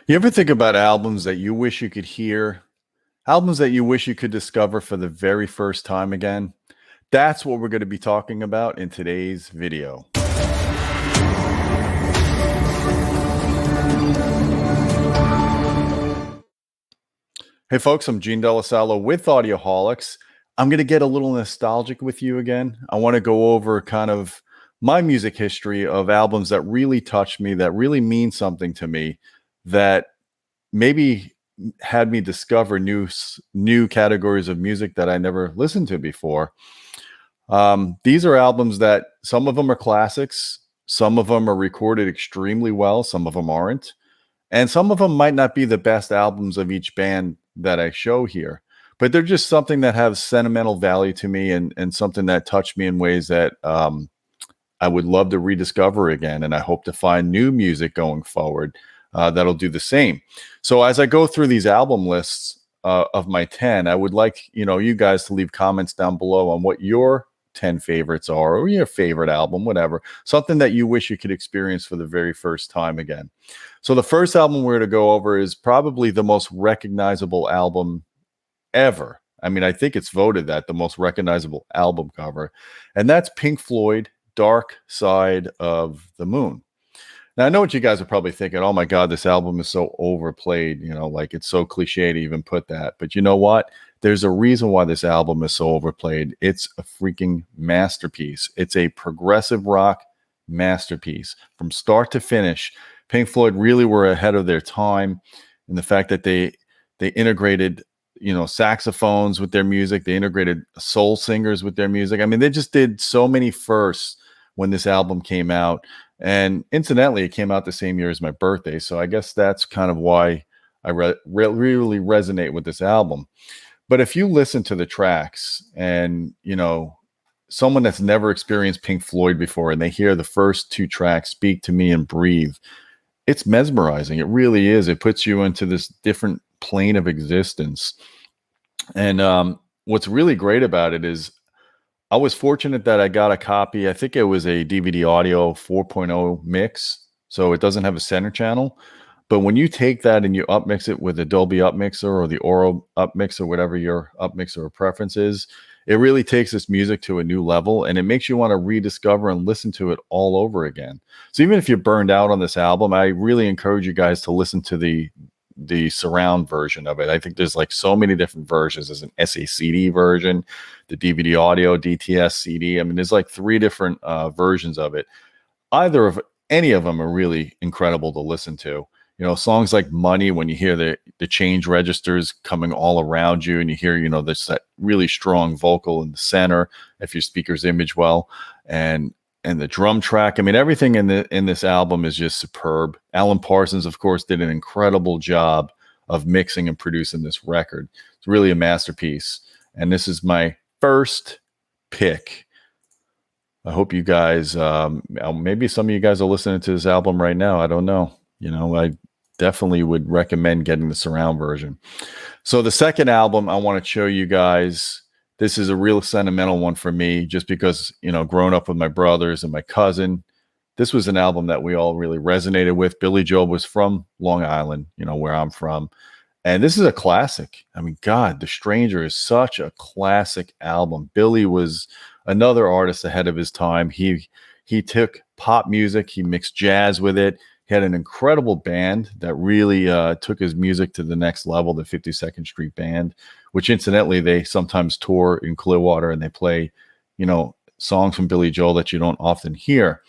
You ever think about albums that you wish you could hear, albums that you wish you could discover for the very first time again? That's what we're going to be talking about in today's video. Hey folks, I'm Gene Delasalo with Audioholics. I'm going to get a little nostalgic with you again. I want to go over kind of my music history of albums that really touched me, that really mean something to me, that maybe had me discover new categories of music that I never listened to before. These are albums that some of them are classics, some of them are recorded extremely well, some of them aren't, and some of them might not be the best albums of each band that I show here, but they're just something that has sentimental value to me and something that touched me in ways that I would love to rediscover again. And I hope to find new music going forward that'll do the same. So as I go through these album lists of my 10, I would like, you guys to leave comments down below on what your 10 favorites are, or your favorite album, whatever, something that you wish you could experience for the very first time again. So the first album we're going to go over is probably the most recognizable album ever. I mean, I think it's voted that the most recognizable album cover, and that's Pink Floyd, Dark Side of the Moon. Now, I know what you guys are probably thinking. Oh my God, this album is so overplayed, like it's so cliche to even put that. But you know what? There's a reason why this album is so overplayed. It's a freaking masterpiece. It's a progressive rock masterpiece from start to finish. Pink Floyd really were ahead of their time in the fact that they integrated, saxophones with their music. They integrated soul singers with their music. I mean, they just did so many firsts when this album came out. And incidentally, it came out the same year as my birthday. So I guess that's kind of why I really resonate with this album. But if you listen to the tracks and, someone that's never experienced Pink Floyd before and they hear the first two tracks, Speak to Me and Breathe, it's mesmerizing. It really is. It puts you into this different plane of existence. And what's really great about it is I was fortunate that I got a copy. I think it was a DVD audio 4.0 mix. So it doesn't have a center channel. But when you take that and you upmix it with a Dolby Upmixer or the Oro Upmixer, whatever your upmixer or preference is, it really takes this music to a new level, and it makes you want to rediscover and listen to it all over again. So even if you're burned out on this album, I really encourage you guys to listen to the surround version of it. I think there's like so many different versions. There's an SACD version, the DVD audio, DTS CD. I mean, there's like 3 different versions of it. Any of them are really incredible to listen to. Songs like Money, when you hear the change registers coming all around you and you hear, there's that really strong vocal in the center if your speakers image well, and the drum track. I mean, everything in this album is just superb. Alan Parsons, of course, did an incredible job of mixing and producing this record. It's really a masterpiece. And this is my first pick. I hope you guys, maybe some of you guys are listening to this album right now. I don't know. I definitely would recommend getting the surround version. So the second album I want to show you guys, this is a real sentimental one for me, just because, growing up with my brothers and my cousin, this was an album that we all really resonated with. Billy Joel was from Long Island, where I'm from. And this is a classic. I mean, God, The Stranger is such a classic album. Billy was another artist ahead of his time. He took pop music, he mixed jazz with it. He had an incredible band that really took his music to the next level, the 52nd Street Band, which incidentally, they sometimes tour in Clearwater and they play, songs from Billy Joel that you don't often hear.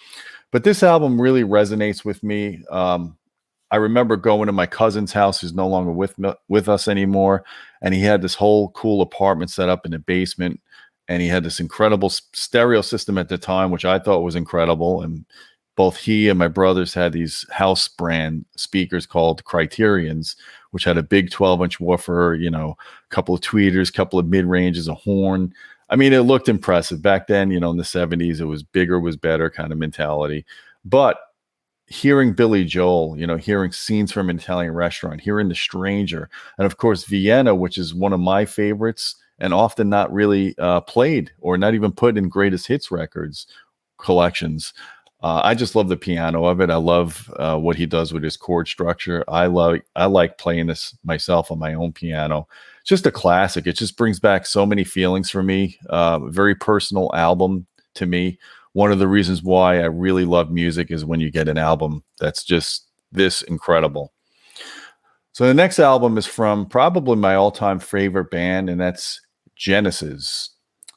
But this album really resonates with me. I remember going to my cousin's house, who's no longer with us anymore, and he had this whole cool apartment set up in the basement, and he had this incredible stereo system at the time, which I thought was incredible. And both he and my brothers had these house brand speakers called Criterions, which had a big 12-inch woofer, a couple of tweeters, couple of mid-ranges, a horn. I mean, it looked impressive. Back then, in the 70s, it was bigger was better kind of mentality. But hearing Billy Joel, hearing Scenes from an Italian Restaurant, hearing The Stranger, and of course, Vienna, which is one of my favorites and often not really played or not even put in greatest hits records collections. I just love the piano of it. I love what he does with his chord structure. I like playing this myself on my own piano. It's just a classic. It just brings back so many feelings for me. Very personal album to me. One of the reasons why I really love music is when you get an album that's just this incredible. So the next album is from probably my all-time favorite band, and that's Genesis,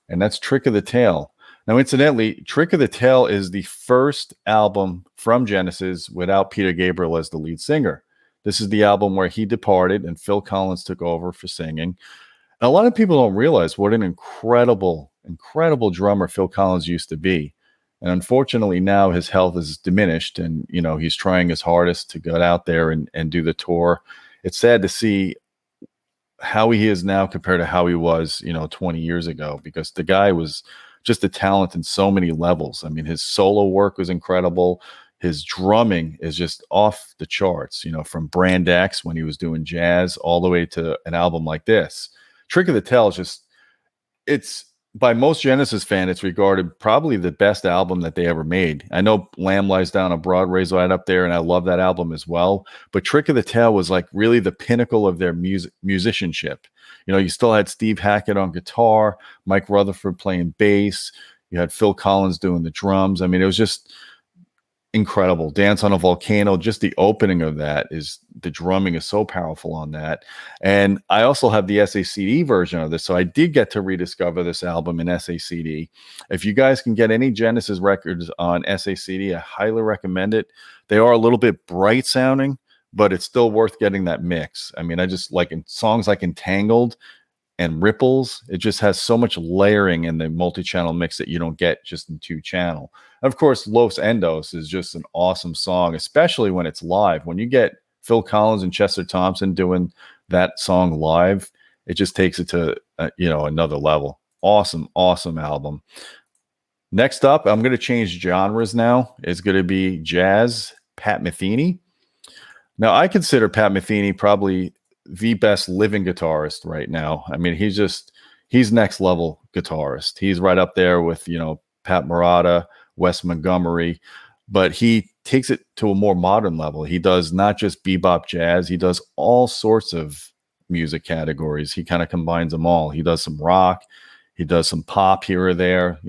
and that's Trick of the Tail. Now, incidentally, Trick of the Tail is the first album from Genesis without Peter Gabriel as the lead singer. This is the album where he departed and Phil Collins took over for singing. And a lot of people don't realize what an incredible, incredible drummer Phil Collins used to be. And unfortunately, now his health is diminished, and he's trying his hardest to get out there and do the tour. It's sad to see how he is now compared to how he was, 20 years ago, because the guy was just a talent in so many levels. I mean, his solo work was incredible. His drumming is just off the charts, from Brand X when he was doing jazz all the way to an album like this. Trick of the Tail is just, it's by most Genesis fans, it's regarded probably the best album that they ever made. I know Lamb Lies Down on Broadway's right up there, and I love that album as well. But Trick of the Tail was like really the pinnacle of their musicianship. You still had Steve Hackett on guitar, Mike Rutherford playing bass. You had Phil Collins doing the drums. I mean, it was just incredible. Dance on a Volcano, just the opening of that is, the drumming is so powerful on that. And I also have the SACD version of this. So I did get to rediscover this album in SACD. If you guys can get any Genesis records on SACD, I highly recommend it. They are a little bit bright sounding, but it's still worth getting that mix. I mean, I just like in songs like Entangled and Ripples, it just has so much layering in the multi-channel mix that you don't get just in 2-channel. Of course, Los Endos is just an awesome song, especially when it's live. When you get Phil Collins and Chester Thompson doing that song live, it just takes it to another level. Awesome, awesome album. Next up, I'm going to change genres now. It's going to be jazz, Pat Metheny. Now, I consider Pat Metheny probably the best living guitarist right now. I mean, he's next level guitarist. He's right up there with, Pat Murata, Wes Montgomery, but he takes it to a more modern level. He does not just bebop jazz. He does all sorts of music categories. He kind of combines them all. He does some rock. He does some pop here or there.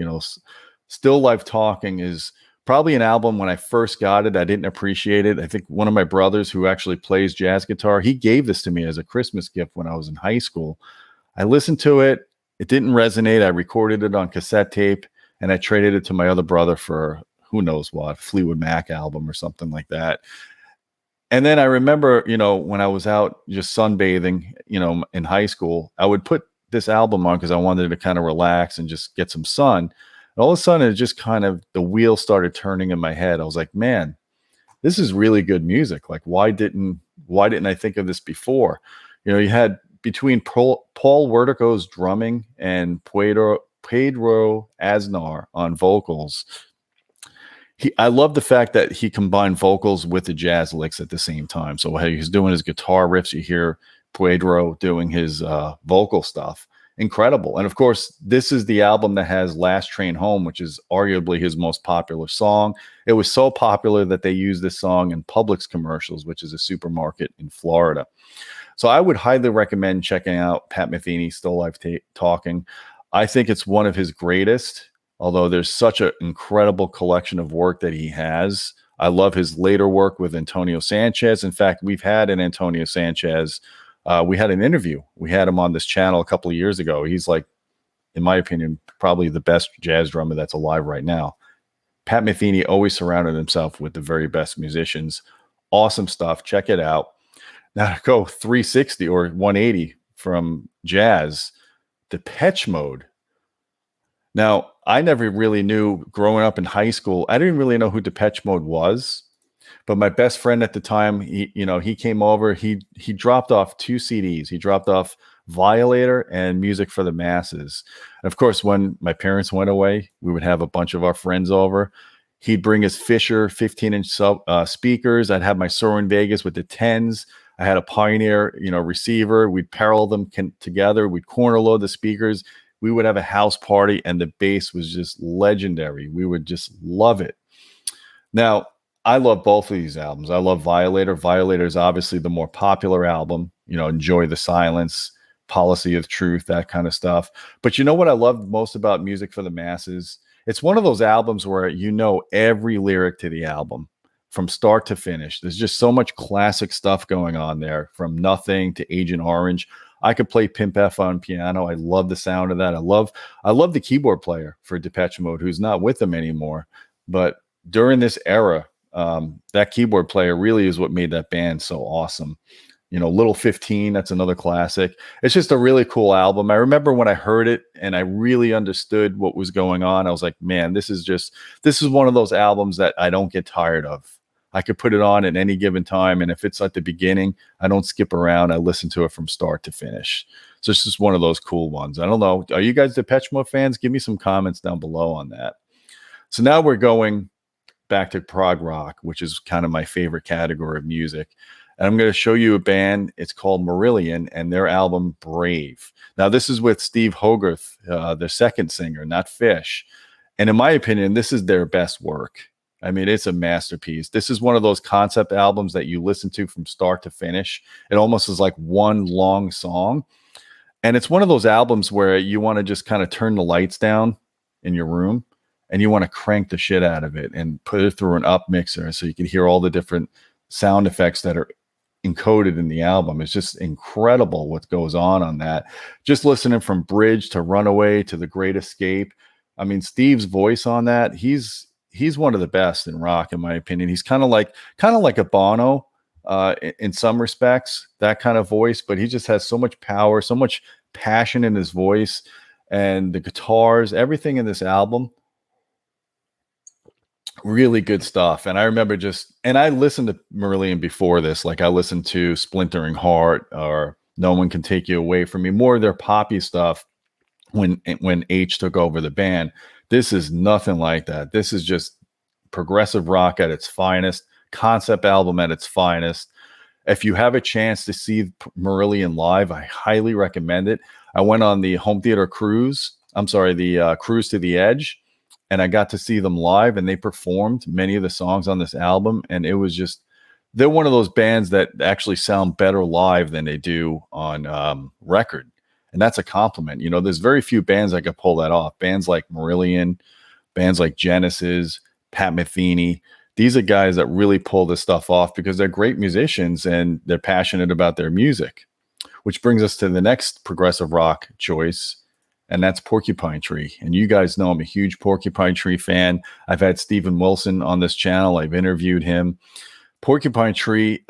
Still Life Talking is probably an album when I first got it, I didn't appreciate it. I think one of my brothers who actually plays jazz guitar, he gave this to me as a Christmas gift when I was in high school. I listened to it. It didn't resonate. I recorded it on cassette tape, and I traded it to my other brother for who knows what, Fleetwood Mac album or something like that. And then I remember, when I was out just sunbathing, in high school, I would put this album on because I wanted to kind of relax and just get some sun. And all of a sudden, it just kind of, the wheel started turning in my head. I was like, man, this is really good music. Like, why didn't I think of this before? You had between Paul Wertico's drumming and Pedro Aznar on vocals. I love the fact that he combined vocals with the jazz licks at the same time. So while he's doing his guitar riffs, you hear Pedro doing his vocal stuff. Incredible. And of course, this is the album that has Last Train Home, which is arguably his most popular song. It was so popular that they used this song in Publix commercials, which is a supermarket in Florida. So I would highly recommend checking out Pat Metheny, Still Life Talking. I think it's one of his greatest, although there's such an incredible collection of work that he has. I love his later work with Antonio Sanchez. In fact, we've had an Antonio Sanchez. We had an interview. We had him on this channel a couple of years ago. He's like, in my opinion, probably the best jazz drummer that's alive right now. Pat Metheny always surrounded himself with the very best musicians. Awesome stuff. Check it out. Now to go 360 or 180 from jazz, Depeche Mode. Now, I never really knew growing up in high school. I didn't really know who Depeche Mode was. But my best friend at the time, he came over. He dropped off 2 CDs. He dropped off Violator and Music for the Masses. And of course, when my parents went away, we would have a bunch of our friends over. He'd bring his Fisher 15-inch speakers. I'd have my Soaring Vegas with the 10s. I had a Pioneer, receiver. We'd parallel them together. We'd corner load the speakers. We would have a house party, and the bass was just legendary. We would just love it. Now, I love both of these albums. I love Violator. Violator is obviously the more popular album, Enjoy the Silence, Policy of Truth, that kind of stuff. But you know what I love most about Music for the Masses? It's one of those albums where you know every lyric to the album from start to finish. There's just so much classic stuff going on there, from Nothing to Agent Orange. I could play Pimp F on piano. I love the sound of that. I love the keyboard player for Depeche Mode, who's not with them anymore. But during this era, that keyboard player really is what made that band so awesome. Little 15, that's another classic. It's just a really cool album. I remember when I heard it and I really understood what was going on. I was like, man, this is one of those albums that I don't get tired of. I could put it on at any given time. And if it's at the beginning, I don't skip around. I listen to it from start to finish. So it's just one of those cool ones. I don't know. Are you guys Depeche Mode fans? Give me some comments down below on that. So now we're going back to prog rock, which is kind of my favorite category of music. And I'm going to show you a band. It's called Marillion, and their album Brave. Now, this is with Steve Hogarth, the second singer, not Fish. And in my opinion, this is their best work. I mean, it's a masterpiece. This is one of those concept albums that you listen to from start to finish. It almost is like one long song. And it's one of those albums where you want to just kind of turn the lights down in your room and you want to crank the shit out of it and put it through an up mixer so you can hear all the different sound effects that are encoded in the album. It's just incredible what goes on that. Just listening from Bridge to Runaway to The Great Escape. I mean, Steve's voice on that, he's one of the best in rock, in my opinion. He's kind of like a Bono in some respects, that kind of voice, but he just has so much power, so much passion in his voice, and the guitars, everything in this album. Really good stuff. And I remember and I listened to Marillion before this. Like I listened to Splintering Heart or No One Can Take You Away From Me, more of their poppy stuff when H took over the band. This is nothing like that. This is just progressive rock at its finest, concept album at its finest. If you have a chance to see Marillion live, I highly recommend it. I went on the home theater cruise. The Cruise to the Edge. And I got to see them live, and they performed many of the songs on this album. And it was they're one of those bands that actually sound better live than they do on record. And that's a compliment. There's very few bands that could pull that off. Bands like Marillion, bands like Genesis, Pat Metheny. These are guys that really pull this stuff off because they're great musicians and they're passionate about their music, which brings us to the next progressive rock choice. And that's Porcupine Tree. And you guys know I'm a huge Porcupine Tree fan. I've had Steven Wilson on this channel. I've interviewed him. Porcupine Tree,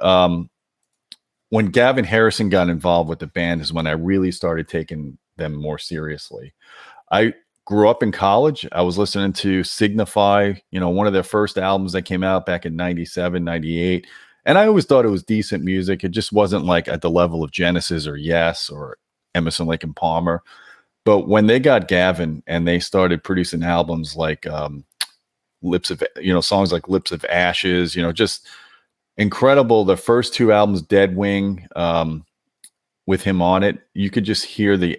when Gavin Harrison got involved with the band is when I really started taking them more seriously. I grew up in college. I was listening to Signify, one of their first albums that came out back in 97, 98. And I always thought it was decent music. It just wasn't like at the level of Genesis or Yes or Emerson, Lake and Palmer. But when they got Gavin and they started producing albums like songs like Lips of Ashes, just incredible. The first two albums, Dead Wing, with him on it, you could just hear the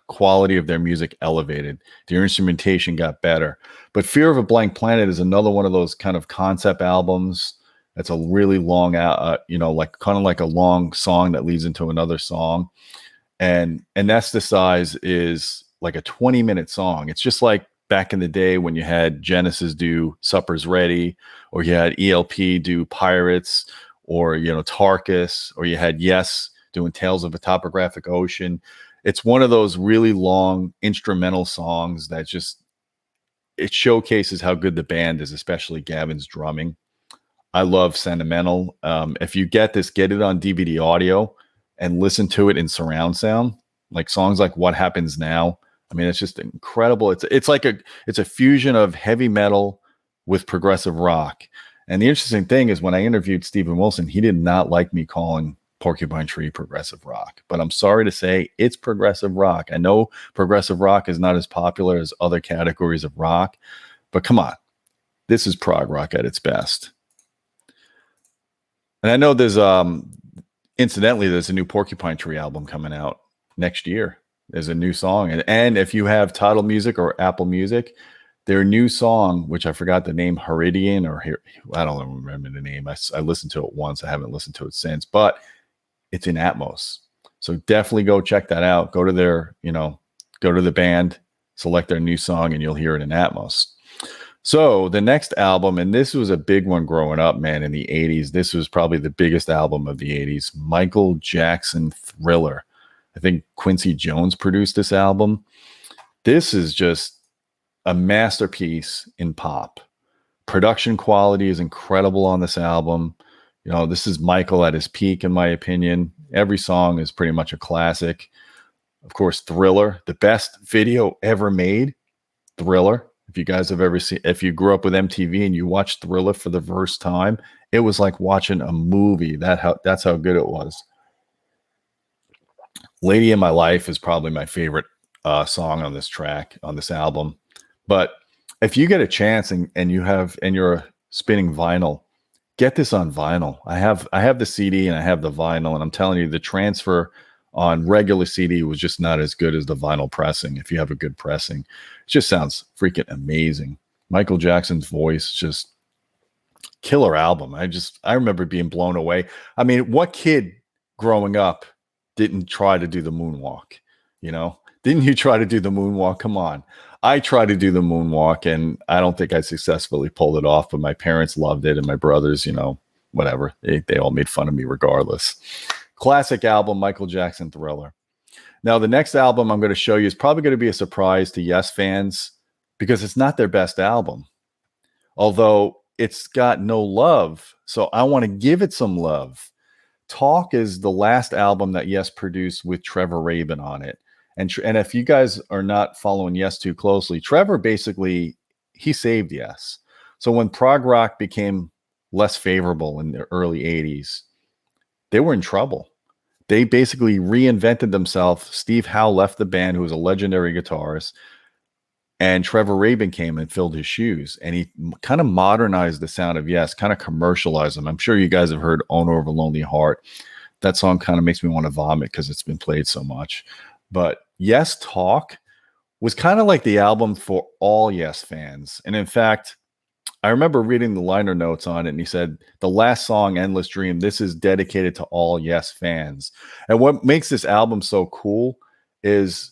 quality of their music elevated. Their instrumentation got better. But Fear of a Blank Planet is another one of those kind of concept albums. That's a really long, like kind of like a long song that leads into another song. And Anesthetize is like a 20-minute song. It's just like back in the day when you had Genesis do Supper's Ready, or you had ELP do Pirates, or Tarkus, or you had Yes doing Tales of a Topographic Ocean. It's one of those really long instrumental songs that it showcases how good the band is, especially Gavin's drumming. I love Sentimental. If you get this, get it on DVD audio and listen to it in surround sound, like songs like What Happens Now. I mean, it's just incredible. It's a fusion of heavy metal with progressive rock. And the interesting thing is when I interviewed Steven Wilson, he did not like me calling Porcupine Tree progressive rock, but I'm sorry to say it's progressive rock. I know progressive rock is not as popular as other categories of rock, but come on, this is prog rock at its best. And I know incidentally, there's a new Porcupine Tree album coming out next year. There's a new song. And if you have Tidal Music or Apple Music, Their new song, which I forgot the name, Meridian, or I don't remember the name. I listened to it once. I haven't listened to it since, but it's in Atmos. So definitely go check that out. Go to their, go to the band, select their new song, and you'll hear it in Atmos. So the next album, and this was a big one growing up, man, in the 80s. This was probably the biggest album of the 80s, Michael Jackson Thriller. I think Quincy Jones produced this album. This is just a masterpiece in pop. Production quality is incredible on this album. This is Michael at his peak, in my opinion. Every song is pretty much a classic. Of course, Thriller, the best video ever made. Thriller. If you guys have ever seen, if you grew up with MTV and you watched Thriller for the first time, it was like watching a movie. That's how good it was. Lady in My Life is probably my favorite song on this track, on this album. But if you get a chance and you're spinning vinyl, get this on vinyl. I have the CD and I have the vinyl, and I'm telling you, the transfer on regular CD was just not as good as the vinyl pressing. If you have a good pressing, it just sounds freaking amazing. Michael Jackson's voice, just killer album. I remember being blown away. I mean, what kid growing up didn't try to do the moonwalk? Didn't you try to do the moonwalk? Come on. I tried to do the moonwalk, and I don't think I successfully pulled it off, but my parents loved it, and my brothers, whatever. They all made fun of me regardless. Classic album, Michael Jackson Thriller. Now, the next album I'm going to show you is probably going to be a surprise to Yes fans because it's not their best album, although it's got no love. So I want to give it some love. Talk is the last album that Yes produced with Trevor Rabin on it. And if you guys are not following Yes too closely, Trevor basically, he saved Yes. So when prog rock became less favorable in the early 80s, they were in trouble. They basically reinvented themselves. Steve Howe left the band, who was a legendary guitarist, and Trevor Rabin came and filled his shoes. And he kind of modernized the sound of Yes, kind of commercialized them. I'm sure you guys have heard Owner of a Lonely Heart. That song kind of makes me want to vomit because it's been played so much. But Yes Talk was kind of like the album for all Yes fans. And in fact, I remember reading the liner notes on it, and he said, the last song, Endless Dream, this is dedicated to all Yes fans. And what makes this album so cool is,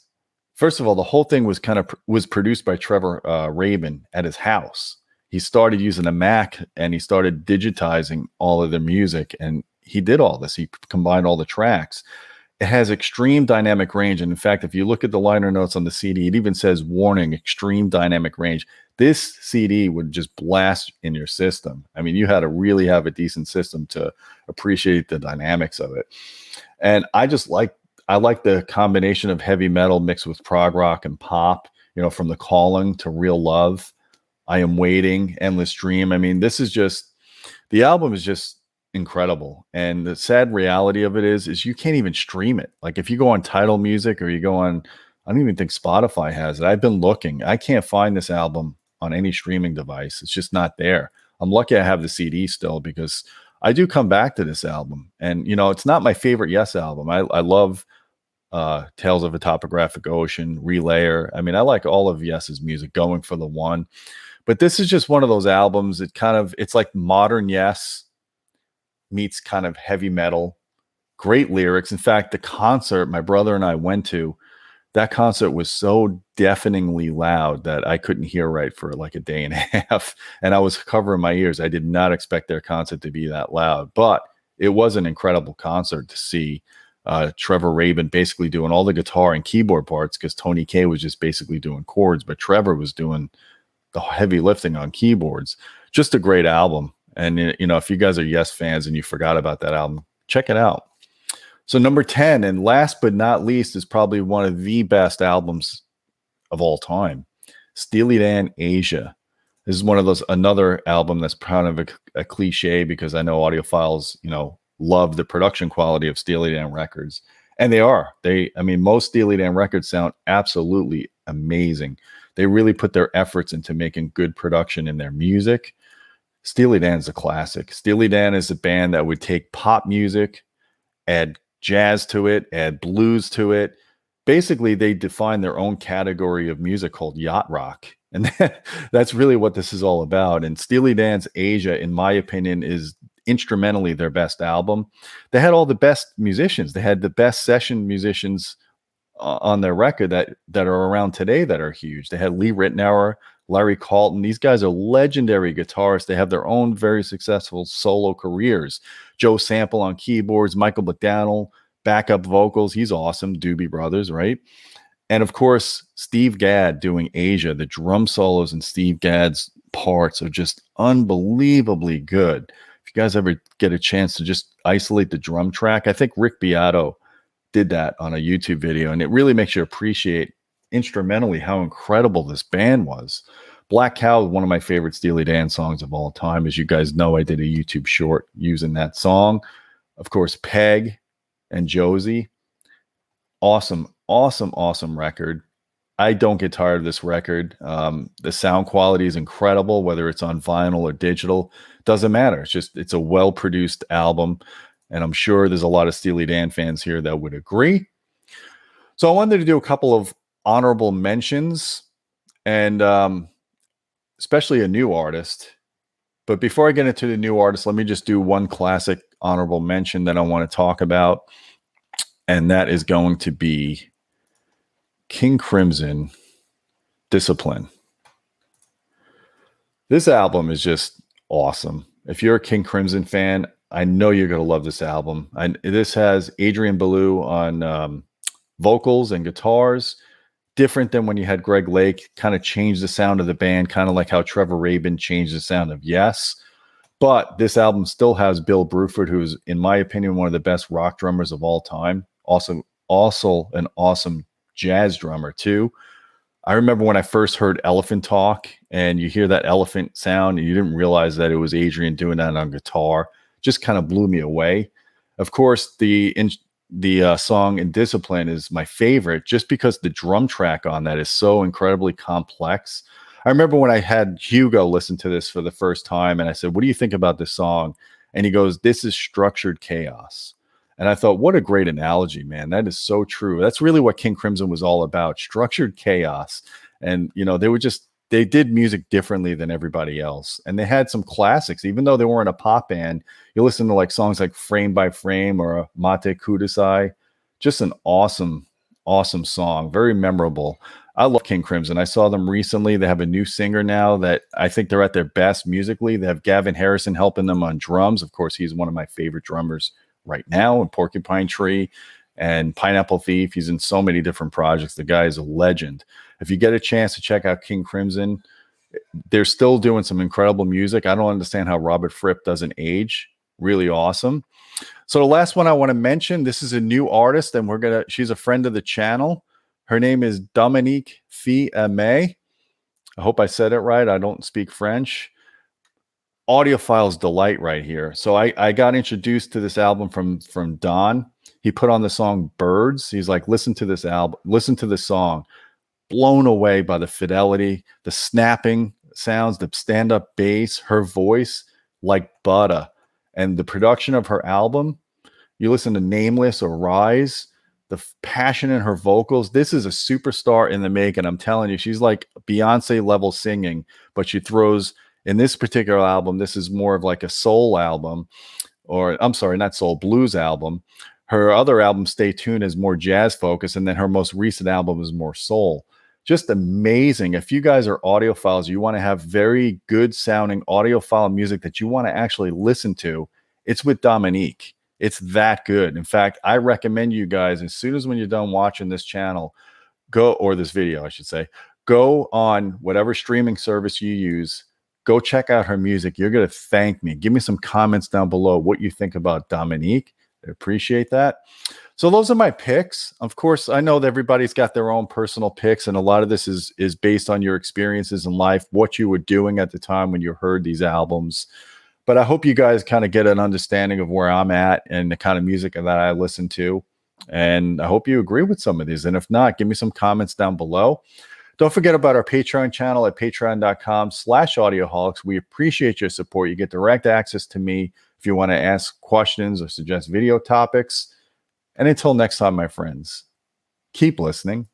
first of all, the whole thing was produced by Trevor Rabin at his house. He started using a Mac, and he started digitizing all of the music, and he did all this. He combined all the tracks. It has extreme dynamic range. And in fact, if you look at the liner notes on the CD, it even says, warning, extreme dynamic range. This CD would just blast in your system. I mean, you had to really have a decent system to appreciate the dynamics of it. And I like the combination of heavy metal mixed with prog rock and pop, from The Calling to Real Love, I Am Waiting, Endless Dream. I mean, the album is just incredible. And the sad reality of it is you can't even stream it. Like if you go on Tidal Music or you go on, I don't even think Spotify has it. I've been looking. I can't find this album on any streaming device. It's just not there. I'm lucky I have the CD still because I do come back to this album. And, it's not my favorite Yes album. I love Tales of a Topographic Ocean, Relayer. I mean, I like all of Yes's music, Going for the One. But this is just one of those albums. It's like modern Yes meets kind of heavy metal, great lyrics. In fact, the concert my brother and I went to, that concert was so deafeningly loud that I couldn't hear right for like a day and a half. And I was covering my ears. I did not expect their concert to be that loud, but it was an incredible concert to see Trevor Rabin basically doing all the guitar and keyboard parts, because Tony Kaye was just basically doing chords, but Trevor was doing the heavy lifting on keyboards. Just a great album. And, if you guys are Yes fans and you forgot about that album, check it out. So number 10, and last but not least, is probably one of the best albums of all time, Steely Dan, Asia. This is another album that's kind of a cliche, because I know audiophiles, love the production quality of Steely Dan records. And they are. Most Steely Dan records sound absolutely amazing. They really put their efforts into making good production in their music. Steely Dan's a classic. Steely Dan is a band that would take pop music, add jazz to it, add blues to it. Basically, they define their own category of music called yacht rock. And that's really what this is all about. And Steely Dan's Asia, in my opinion, is instrumentally their best album. They had all the best musicians. They had the best session musicians on their record that are around today that are huge. They had Lee Ritenour, Larry Carlton. These guys are legendary guitarists. They have their own very successful solo careers. Joe Sample on keyboards, Michael McDowell, backup vocals. He's awesome. Doobie Brothers, right? And of course, Steve Gadd doing Asia. The drum solos in Steve Gadd's parts are just unbelievably good. If you guys ever get a chance to just isolate the drum track, I think Rick Beato did that on a YouTube video, and it really makes you appreciate instrumentally how incredible this band was. Black Cow is one of my favorite Steely Dan songs of all time. As you guys know, I did a YouTube short using that song. Of course, Peg and Josie. Awesome, awesome, awesome record. I don't get tired of this record. The sound quality is incredible, whether it's on vinyl or digital. Doesn't matter. It's a well-produced album. And I'm sure there's a lot of Steely Dan fans here that would agree. So I wanted to do a couple of honorable mentions, and especially a new artist. But before I get into the new artist, let me just do one classic honorable mention that I want to talk about. And that is going to be King Crimson, Discipline. This album is just awesome. If you're a King Crimson fan, I know you're going to love this album. This has Adrian Belew on vocals and guitars. Different than when you had Greg Lake, kind of changed the sound of the band, kind of like how Trevor Rabin changed the sound of Yes. But this album still has Bill Bruford, who is, in my opinion, one of the best rock drummers of all time. Also an awesome jazz drummer, too. I remember when I first heard Elephant Talk, and you hear that elephant sound, and you didn't realize that it was Adrian doing that on guitar. Just kind of blew me away. Of course, the song Indiscipline is my favorite just because the drum track on that is so incredibly complex. I remember when I had Hugo listen to this for the first time, and I said, "What do you think about this song?" And he goes, "This is structured chaos." And I thought, what a great analogy, man. That is so true. That's really what King Crimson was all about, structured chaos. And, they did music differently than everybody else. And they had some classics, even though they weren't a pop band. You listen to songs like Frame by Frame or Mate Kudasai. Just an awesome, awesome song. Very memorable. I love King Crimson. I saw them recently. They have a new singer now that I think they're at their best musically. They have Gavin Harrison helping them on drums. Of course, he's one of my favorite drummers right now in Porcupine Tree and Pineapple Thief. He's in so many different projects. The guy is a legend. If you get a chance to check out King Crimson, they're still doing some incredible music. I don't understand how Robert Fripp doesn't age. Really awesome. So the last one I want to mention, this is a new artist, and she's a friend of the channel. Her name is Dominique Aime. I hope I said it right. I don't speak French. Audiophile's delight right here. So I got introduced to this album from Don. He put on the song Birds. He's like, listen to this album, listen to this song. Blown away by the fidelity, the snapping sounds, the stand-up bass, her voice like butter. And the production of her album, you listen to Nameless or Rise, the passion in her vocals. This is a superstar in the making. I'm telling you, she's like Beyonce level singing, but she throws, in this particular album, this is more of like a soul album, or I'm sorry, not soul, blues album. Her other album, Stay Tuned, is more jazz focused, and then her most recent album is more soul. Just amazing. If you guys are audiophiles, you want to have very good sounding audiophile music that you want to actually listen to, it's with Dominique. It's that good. In fact, I recommend you guys, as soon as when you're done watching this channel, or this video, I should say, go on whatever streaming service you use, go check out her music. You're going to thank me. Give me some comments down below what you think about Dominique. I appreciate that. So those are my picks. Of course, I know that everybody's got their own personal picks, and a lot of this is based on your experiences in life, what you were doing at the time when you heard these albums. But I hope you guys kind of get an understanding of where I'm at and the kind of music that I listen to. And I hope you agree with some of these. And if not, give me some comments down below. Don't forget about our Patreon channel at patreon.com/audioholics. We appreciate your support. You get direct access to me if you want to ask questions or suggest video topics. And until next time, my friends, keep listening.